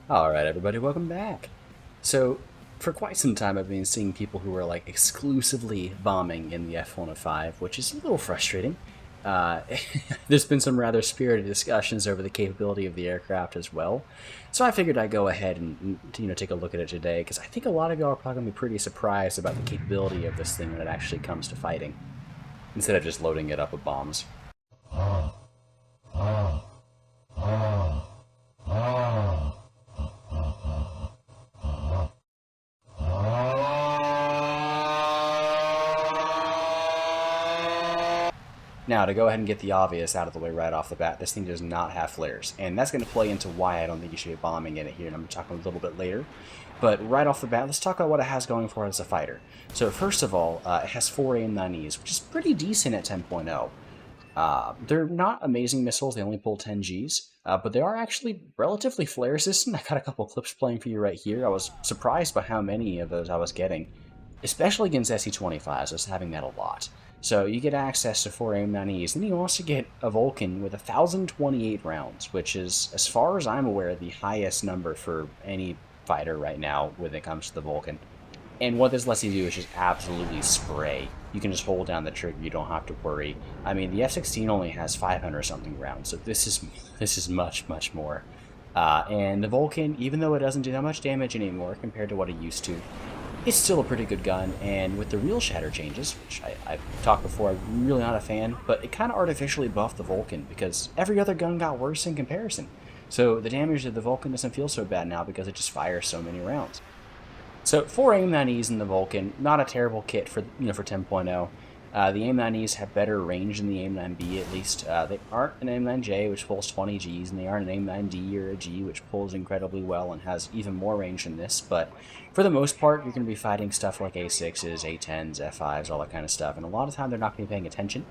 Alright everybody, welcome back! So, for quite some time I've been seeing people who are like exclusively bombing in the F-105, which is a little frustrating. Uh, there's been some rather spirited discussions over the capability of the aircraft as well, so I figured I'd go ahead and take a look at it today, because I think a lot of y'all are probably going to be pretty surprised about the capability of this thing when it actually comes to fighting, instead of just loading it up with bombs. Now, to go ahead and get the obvious out of the way right off the bat, this thing does not have flares, and that's going to play into why I don't think you should be bombing in it here, and I'm going to talk a little bit later. But right off the bat, let's talk about what it has going for it as a fighter. So first of all, it has 4 AIM-9Es, which is pretty decent at 10.0. They're not amazing missiles, they only pull 10 Gs, but they are actually relatively flare resistant. I got a couple clips playing for you right here. I was surprised by how many of those I was getting, especially against SE-25s. I was having that a lot. So you get access to 4 AIM-9Es, then you also get a Vulcan with 1,028 rounds, which is, as far as I'm aware, the highest number for any fighter right now when it comes to the Vulcan. And what this lets you do is just absolutely spray. You can just hold down the trigger, you don't have to worry. I mean, the F-16 only has 500 something rounds, so this is much, much more. And the Vulcan, even though it doesn't do that much damage anymore compared to what it used to, it's still a pretty good gun, and with the real shatter changes, which I've talked before, I'm really not a fan, but it kind of artificially buffed the Vulcan, because every other gun got worse in comparison. So the damage of the Vulcan doesn't feel so bad now because it just fires so many rounds. So 4 AIM-9Es in the Vulcan, not a terrible kit for for 10.0. The AIM-9Es have better range than the AIM-9B at least. They aren't an AIM-9J, which pulls 20 Gs, and they aren't an AIM-9D or a G, which pulls incredibly well and has even more range than this. But for the most part, you're going to be fighting stuff like A6s, A10s, F5s, all that kind of stuff, and a lot of time they're not going to be paying attention.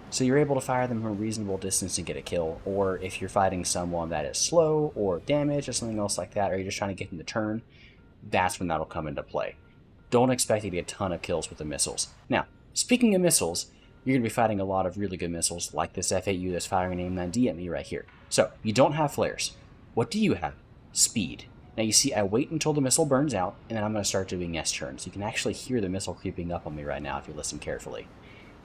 So you're able to fire them from a reasonable distance and get a kill, or if you're fighting someone that is slow or damaged or something else like that, or you're just trying to get them to turn, that's when that'll come into play. Don't expect to get a ton of kills with the missiles. Now, speaking of missiles, you're going to be fighting a lot of really good missiles, like this F-8U that's firing an AIM-9D at me right here. So, you don't have flares. What do you have? Speed. Now you see, I wait until the missile burns out, and then I'm going to start doing S-turns. You can actually hear the missile creeping up on me right now if you listen carefully.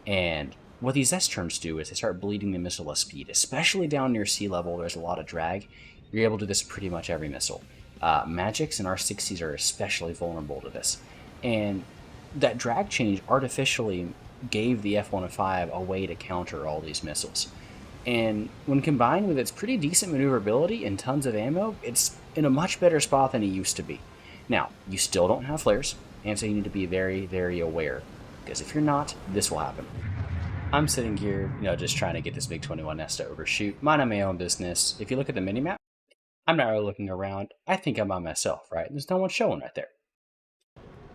And what these S-turns do is they start bleeding the missile of speed, especially down near sea level. There's a lot of drag. You're able to do this pretty much every missile. Magics and R60s are especially vulnerable to this. And that drag change artificially gave the F-105 a way to counter all these missiles. And when combined with its pretty decent maneuverability and tons of ammo, it's in a much better spot than it used to be. Now, you still don't have flares, and so you need to be very, very aware, because if you're not, this will happen. I'm sitting here, just trying to get this MiG-21S to overshoot, minding my own business. If you look at the minimap, I'm not really looking around. I think I'm by myself, right? There's no one showing right there.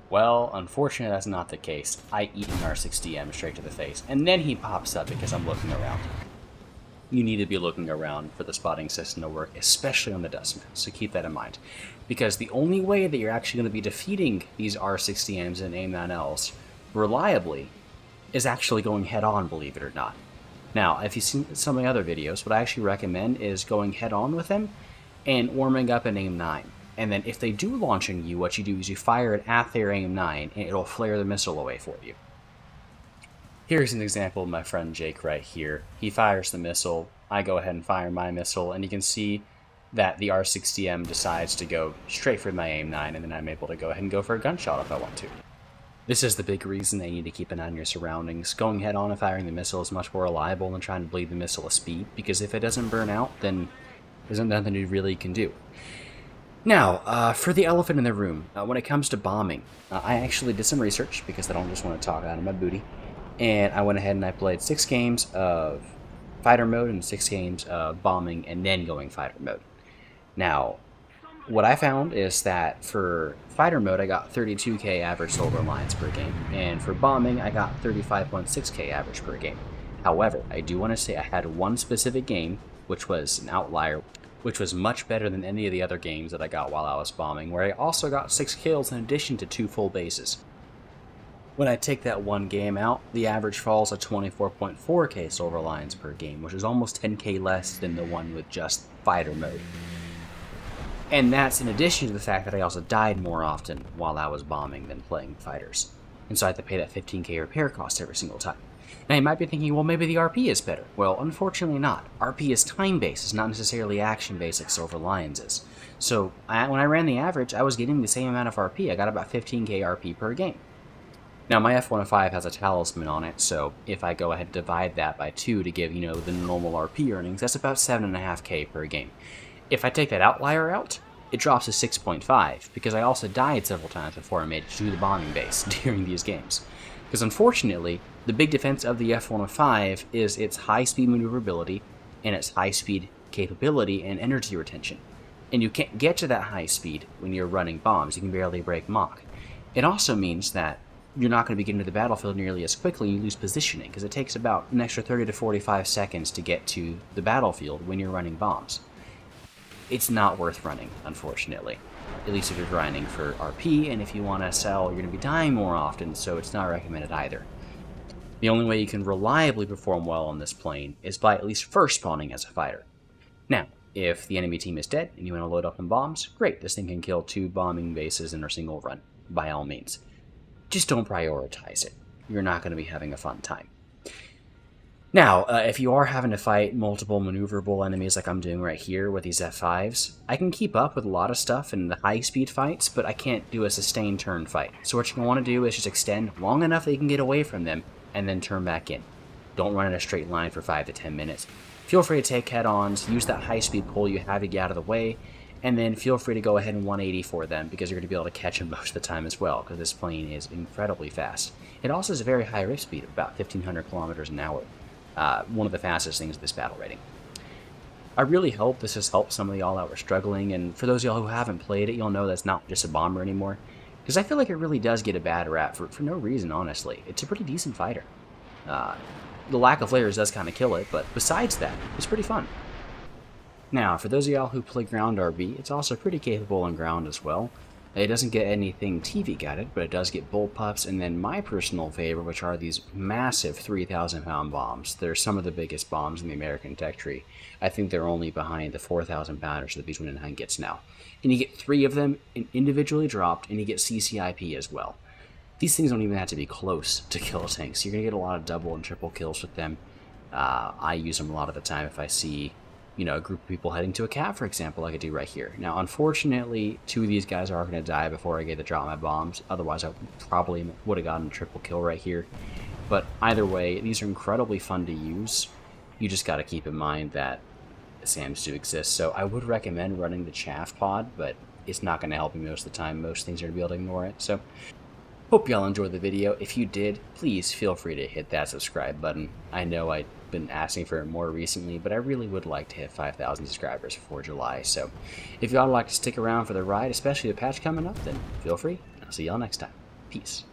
Well, unfortunately, that's not the case. I eat an R60M straight to the face, and then he pops up because I'm looking around. You need to be looking around for the spotting system to work, especially on the dust maps, so keep that in mind. Because the only way that you're actually going to be defeating these R60Ms and AIM-9Ls reliably is actually going head-on, believe it or not. Now, if you've seen some of my other videos, what I actually recommend is going head-on with them and warming up an AIM-9. And then if they do launch on you, what you do is you fire it at their AIM-9, and it'll flare the missile away for you. Here's an example of my friend Jake right here. He fires the missile, I go ahead and fire my missile, and you can see that the R60M decides to go straight for my AIM-9, and then I'm able to go ahead and go for a gunshot if I want to. This is the big reason that you need to keep an eye on your surroundings. Going head-on and firing the missile is much more reliable than trying to bleed the missile of speed, because if it doesn't burn out, then there's nothing you really can do. Now, for the elephant in the room, when it comes to bombing, I actually did some research because I don't just want to talk out of my booty, and I went ahead and I played 6 games of fighter mode and 6 games of bombing and then going fighter mode. Now, what I found is that for fighter mode, I got 32k average silver lines per game, and for bombing, I got 35.6k average per game. However, I do want to say I had one specific game, which was an outlier, which was much better than any of the other games that I got while I was bombing, where I also got 6 kills in addition to 2 full bases. When I take that one game out, the average falls at 24.4k silver lines per game, which is almost 10k less than the one with just fighter mode. And that's in addition to the fact that I also died more often while I was bombing than playing fighters. And so I had to pay that 15k repair cost every single time. Now you might be thinking, well, maybe the RP is better. Well, unfortunately not. RP is time-based, it's not necessarily action-based like Silver Lions is. So when I ran the average, I was getting the same amount of RP. I got about 15k RP per game. Now my F-105 has a talisman on it, so if I go ahead and divide that by 2 to give, the normal RP earnings, that's about 7.5k per game. If I take that outlier out, it drops to 6.5, because I also died several times before I made it to the bombing base during these games. Because unfortunately, the big defense of the F-105 is its high-speed maneuverability and its high-speed capability and energy retention. And you can't get to that high speed when you're running bombs. You can barely break Mach. It also means that you're not going to be getting to the battlefield nearly as quickly, and you lose positioning, because it takes about an extra 30 to 45 seconds to get to the battlefield when you're running bombs. It's not worth running, unfortunately. At least if you're grinding for RP, and if you want to sell, you're going to be dying more often, so it's not recommended either. The only way you can reliably perform well on this plane is by at least first spawning as a fighter. Now, if the enemy team is dead and you want to load up on bombs, great, this thing can kill 2 bombing bases in a single run, by all means. Just don't prioritize it. You're not going to be having a fun time. Now, if you are having to fight multiple maneuverable enemies like I'm doing right here with these F5s, I can keep up with a lot of stuff in the high-speed fights, but I can't do a sustained turn fight. So what you're going to want to do is just extend long enough that you can get away from them, and then turn back in. Don't run in a straight line for 5 to 10 minutes. Feel free to take head-ons, use that high-speed pull you have to get out of the way, and then feel free to go ahead and 180 for them, because you're going to be able to catch them most of the time as well, because this plane is incredibly fast. It also has a very high rip speed of about 1,500 kilometers an hour. One of the fastest things in this battle rating. I really hope this has helped some of y'all that were struggling, and for those of y'all who haven't played it, you'll know that's not just a bomber anymore, because I feel like it really does get a bad rap for no reason, honestly. It's a pretty decent fighter. The lack of layers does kind of kill it, but besides that, it's pretty fun. Now, for those of y'all who play ground RB, it's also pretty capable on ground as well. It doesn't get anything TV guided, but it does get bullpups, and then my personal favorite, which are these massive 3,000-pound bombs. They're some of the biggest bombs in the American tech tree. I think they're only behind the 4,000-pounders that the B-29 gets now. And you get 3 of them individually dropped, and you get CCIP as well. These things don't even have to be close to kill tanks. You're going to get a lot of double and triple kills with them. I use them a lot of the time if I see a group of people heading to a cab, for example, like I do right here. Now, unfortunately, 2 of these guys are going to die before I get to drop my bombs. Otherwise, I probably would have gotten a triple kill right here. But either way, these are incredibly fun to use. You just got to keep in mind that SAMs do exist. So I would recommend running the chaff pod, but it's not going to help you most of the time. Most things are going to be able to ignore it. So hope y'all enjoyed the video. If you did, please feel free to hit that subscribe button. I know I've been asking for it more recently, but I really would like to hit 5,000 subscribers before July. So if y'all would like to stick around for the ride, especially the patch coming up, then feel free. I'll see y'all next time. Peace.